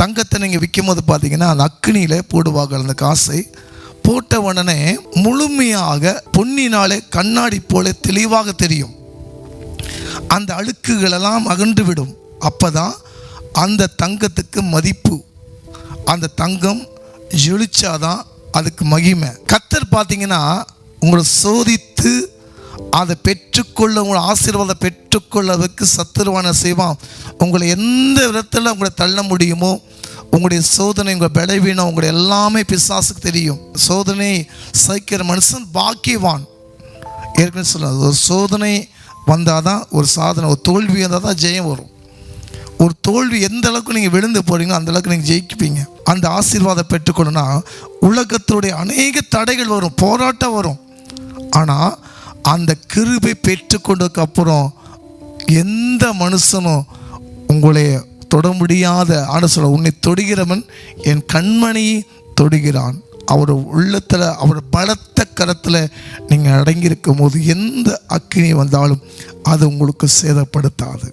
தங்கத்தை நீங்கள் விற்கும் போது பார்த்தீங்கன்னா அந்த அக்னியில் போடுவாங்க அந்த காசை. போட்ட உடனே முழுமையாக பொன்னினாலே கண்ணாடி போல தெளிவாக தெரியும். அந்த அழுக்குகளெல்லாம் அகன்று விடும். அப்போ தான் அந்த தங்கத்துக்கு மதிப்பு. அந்த தங்கம் ஜொலிச்சாதான் அதுக்கு மகிமை. கர்த்தர் பார்த்தீங்கன்னா உங்களை சோதித்து அதை பெற்றுக்கொள்ள, உங்களை ஆசீர்வாதம் பெற்றுக்கொள்ளதுக்கு சத்துருவான செய்வான். உங்களை எந்த விதத்தில் உங்களை தள்ள முடியுமோ, உங்களுடைய சோதனை, உங்கள் பலவீனம், உங்களுடைய எல்லாமே பிசாசுக்கு தெரியும். சோதனை சகிக்கிற மனுஷன் பாக்கியவான். ஏற்கனவே சொல்லுங்கள், ஒரு சோதனை வந்தால் தான் ஒரு சாதனை, ஒரு தோல்வி வந்தால் தான் ஜெயம் வரும். ஒரு தோல்வி எந்த அளவுக்கு நீங்கள் விழுந்து போகிறீங்களோ அந்த அளவுக்கு நீங்கள் ஜெயிக்குவீங்க. அந்த ஆசீர்வாதம் பெற்றுக்கொள்ளணும்னா உலகத்துடைய அநேக தடைகள் வரும், போராட்டம் வரும். ஆனால் அந்த கிருபை பெற்றுக்கொண்டதுக்கு அப்புறம் எந்த மனுஷனும் உங்களை தொட முடியாத. ஆனால் சொல்ல, உன்னை தொடுகிறவன் என் கண்மணியை தொடுகிறான். அவர் உள்ளத்தில், அவர் பலத்த கரத்தில் நீங்கள் அடங்கியிருக்கும் போது எந்த அக்கினி வந்தாலும் அது உங்களுக்கு சேதப்படுத்தாது.